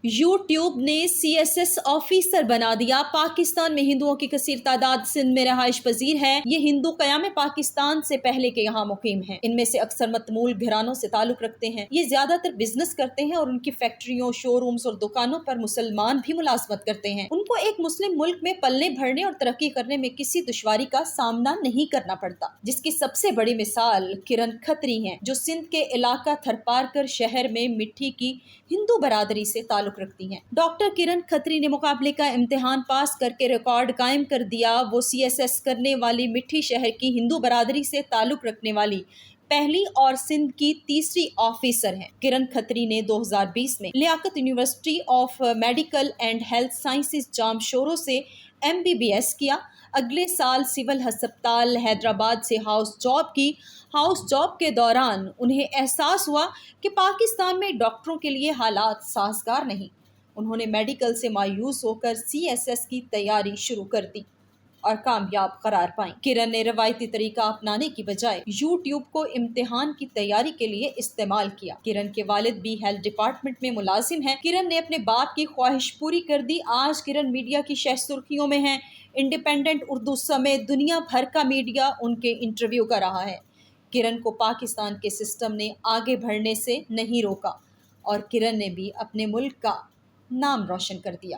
YouTube ने CSS officer बना दिया। पाकिस्तान में हिंदुओं की कसीर तादाद सिंध में रहाइश पजीर है। ये हिंदू क़याम पाकिस्तान से पहले के यहाँ मुकीम हैं। इनमें से अक्सर मतमूल घरानों से ताल्लुक रखते हैं। ये ज्यादातर बिजनेस करते हैं और उनकी फैक्ट्रियों, शोरूम्स और दुकानों पर मुसलमान भी मुलाजमत करते हैं। उनको एक मुस्लिम मुल्क में पलने भरने और तरक्की करने में किसी दुश्वारी का सामना नहीं करना पड़ता, जिसकी सबसे बड़ी मिसाल किरण खत्री हैं, जो सिंध के इलाका थरपारकर शहर में मिट्टी की हिंदू बरादरी से ताल्लुक रखती हैं। डॉक्टर किरण खत्री ने मुकाबले का इम्तिहान पास करके रिकॉर्ड कायम कर दिया। वो CSS करने वाली मिट्टी शहर की हिंदू बरादरी से ताल्लुक रखने वाली पहली और सिंध की तीसरी ऑफिसर हैं। किरण खत्री ने 2020 में Liaquat university of medical and health sciences Jamshoro से MBBS किया। अगले साल सिविल अस्पताल हैदराबाद से हाउस जॉब की। हाउस जॉब के दौरान उन्हें एहसास हुआ कि पाकिस्तान में डॉक्टरों के लिए हालात साजगार नहीं। उन्होंने मेडिकल से मायूस होकर CSS की तैयारी शुरू कर दी और कामयाब करार पाई। किरण ने रवायती तरीका अपनाने की बजाय यूट्यूब को इम्तिहान की तैयारी के लिए इस्तेमाल किया। किरण के वालिद भी हेल्थ डिपार्टमेंट में मुलाजिम हैं। किरण ने अपने बाप की ख्वाहिश पूरी कर दी। आज किरण मीडिया की शह सुर्खियों में हैं। इंडिपेंडेंट उर्दू समेत दुनिया भर का मीडिया उनके इंटरव्यू कर रहा है। किरण को पाकिस्तान के सिस्टम ने आगे बढ़ने से नहीं रोका और किरण ने भी अपने मुल्क का नाम रोशन कर दिया।